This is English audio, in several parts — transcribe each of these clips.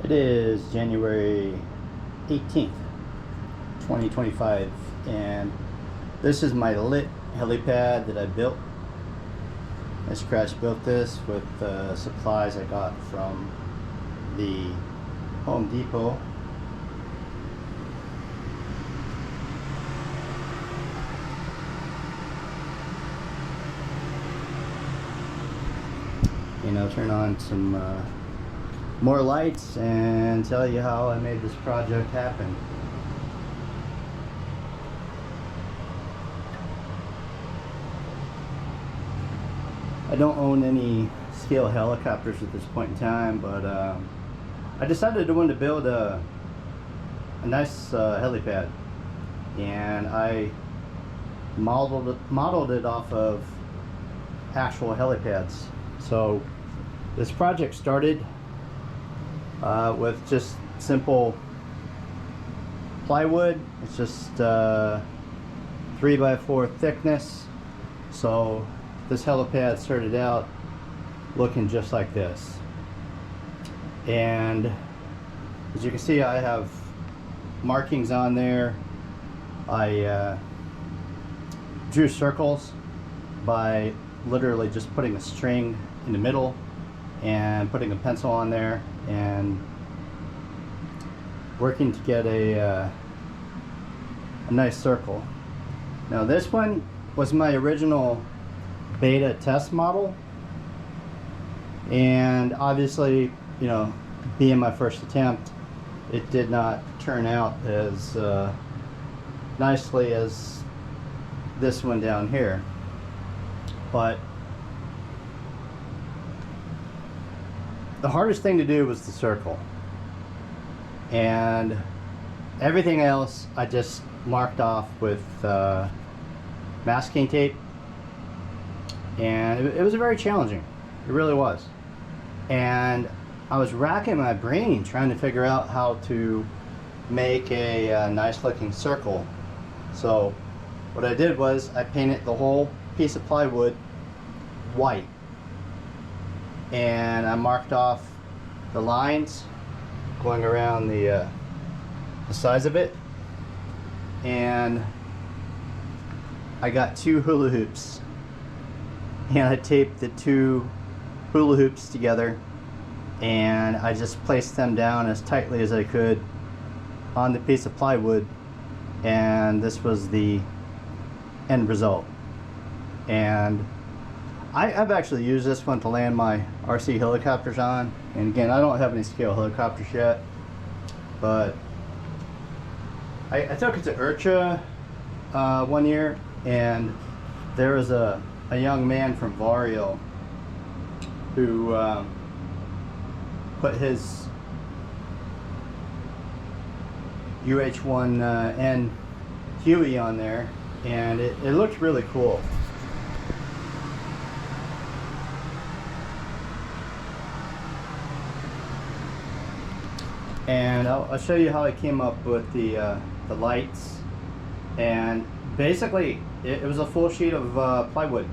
It is January 18th, 2025, and this is my lit helipad that I built. I scratch built this with supplies I got from the Home Depot. And I'll turn on some more lights and tell you how I made this project happen. I don't own any scale helicopters at this point in time, but I decided I wanted to build a nice helipad, and I modeled it off of actual helipads. So this project started with just simple plywood. It's just 3x4 thickness. So this helipad started out looking just like this, and as you can see, I have markings on there. I drew circles by literally just putting a string in the middle and putting a pencil on there and working to get a nice circle. Now this one was my original beta test model, and obviously, you know, being my first attempt, it did not turn out as nicely as this one down here. But the hardest thing to do was the circle, and everything else I just marked off with masking tape, and it was very challenging. It really was. And I was racking my brain trying to figure out how to make a nice looking circle. So what I did was I painted the whole piece of plywood white, and I marked off the lines going around the sides of it, and I got 2 hula hoops, and I taped the 2 hula hoops together, and I just placed them down as tightly as I could on the piece of plywood, and this was the end result. And I've actually used this one to land my RC helicopters on, and again, I don't have any scale helicopters yet, but I took it to IRCHA one year, and there was a young man from Vario who put his UH1N Huey on there, and it looked really cool. And I'll show you how I came up with the lights. And basically it was a full sheet of plywood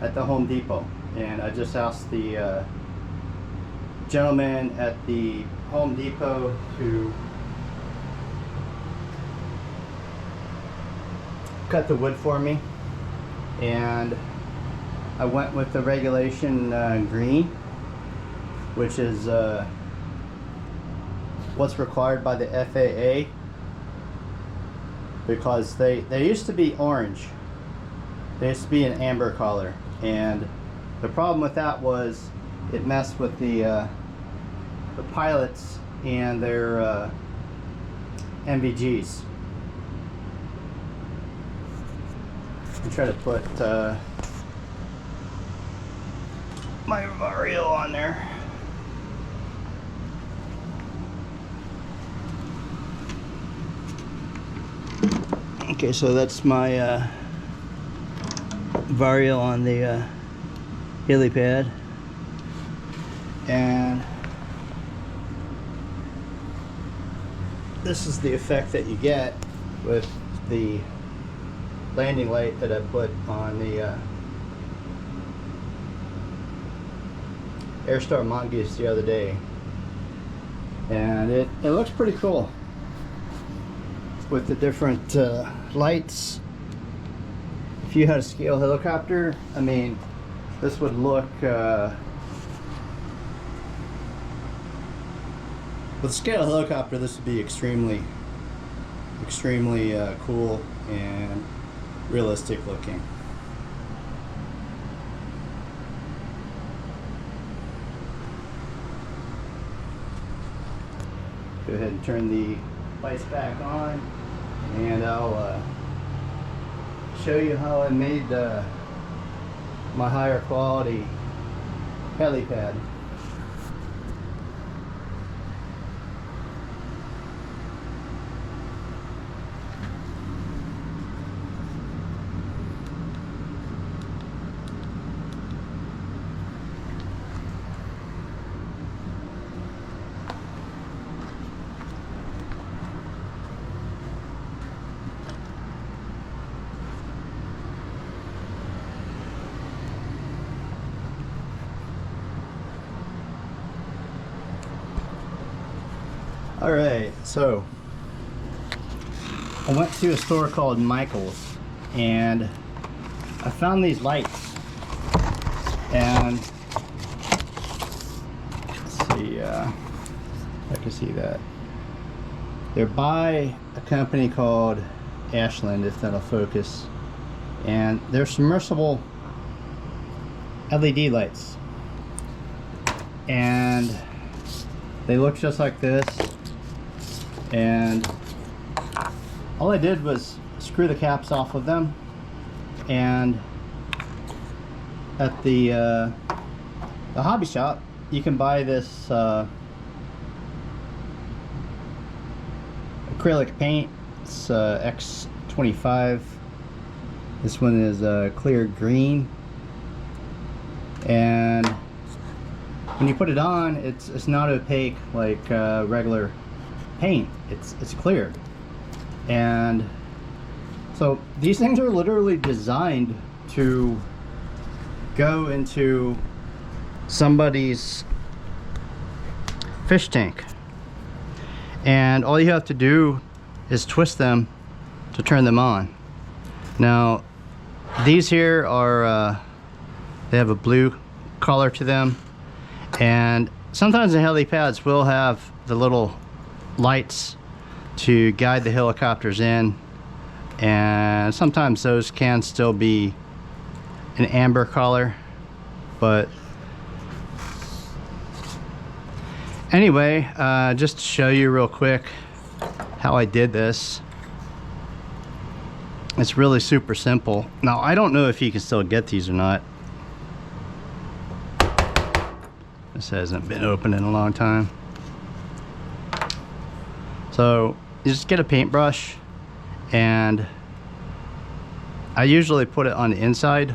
at the Home Depot, and I just asked the gentleman at the Home Depot to cut the wood for me, and I went with the regulation green, which is what's required by the FAA, because they used to be orange. They used to be an amber color, and the problem with that was it messed with the pilots and their NVGs. I try to put my Vario on there. Okay, so that's my Vario on the helipad, and this is the effect that you get with the landing light that I put on the Airstar Mongoose the other day. and it looks pretty cool with the different lights. If you had a scale helicopter, I mean, this would look with a scale helicopter, this would be extremely cool and realistic looking. Go ahead and turn the lights back on, and I'll show you how I made my higher quality helipad. Alright, so I went to a store called Michael's and I found these lights, and let's see if I can see that. They're by a company called Ashland, if that'll focus, and they're submersible LED lights, and they look just like this. And all I did was screw the caps off of them, and at the hobby shop you can buy this acrylic paint. It's X25. This one is clear green, and when you put it on, it's not opaque like regular paint. It's clear. And so these things are literally designed to go into somebody's fish tank, and all you have to do is twist them to turn them on. Now these here are they have a blue color to them, and sometimes the helipads will have the little lights to guide the helicopters in, and sometimes those can still be an amber color. But anyway, just to show you real quick how I did this, it's really super simple. Now I don't know if you can still get these or not. This hasn't been opened in a long time. So you just get a paintbrush, and I usually put it on the inside.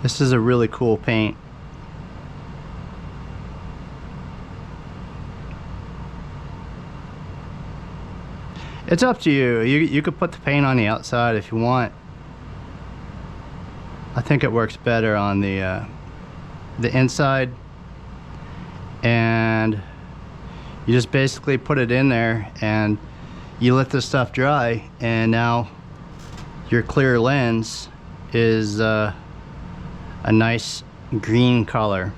This is a really cool paint. It's up to you. You could put the paint on the outside if you want. I think it works better on the inside, and you just basically put it in there and you let this stuff dry, and now your clear lens is a nice green color.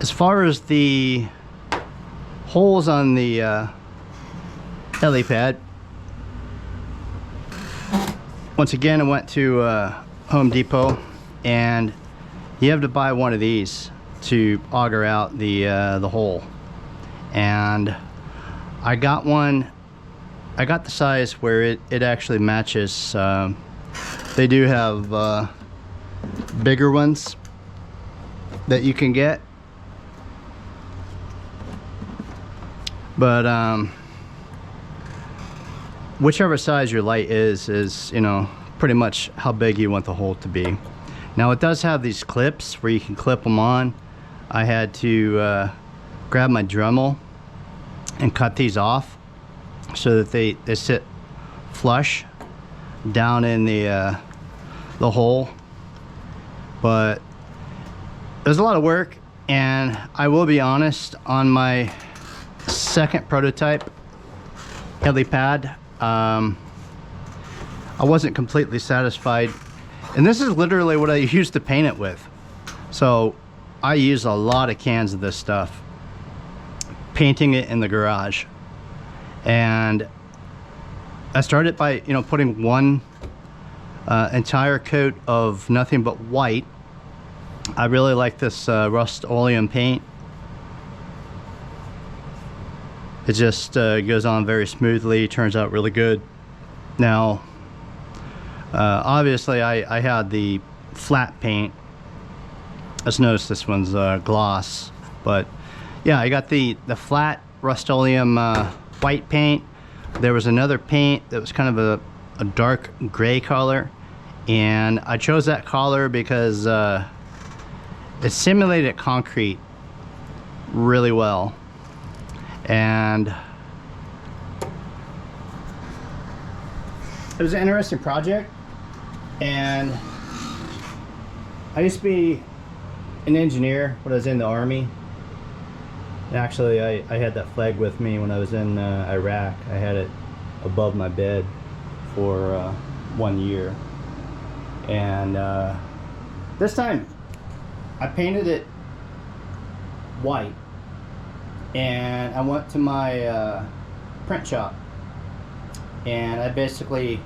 As far as the holes on the helipad, once again I went to Home Depot, and you have to buy one of these to auger out the hole. And I got one. I got the size where it actually matches. They do have bigger ones that you can get, but whichever size your light is, you know, pretty much how big you want the hole to be. Now it does have these clips where you can clip them on. I had to grab my Dremel and cut these off so that they sit flush down in the hole. But it was a lot of work, and I will be honest, on my second prototype helipad, I wasn't completely satisfied, and this is literally what I used to paint it with. So I used a lot of cans of this stuff, painting it in the garage. And I started by, you know, putting one entire coat of nothing but white. I really like this Rust-Oleum paint. It just goes on very smoothly, turns out really good. Now, obviously I had the flat paint. Let's notice this one's gloss, but yeah, I got the flat Rust-Oleum white paint. There was another paint that was kind of a dark gray color, and I chose that color because it simulated concrete really well. And it was an interesting project, and I used to be an engineer when I was in the Army. Actually, I had that flag with me when I was in Iraq. I had it above my bed for 1 year. And this time I painted it white, and I went to my print shop, and I basically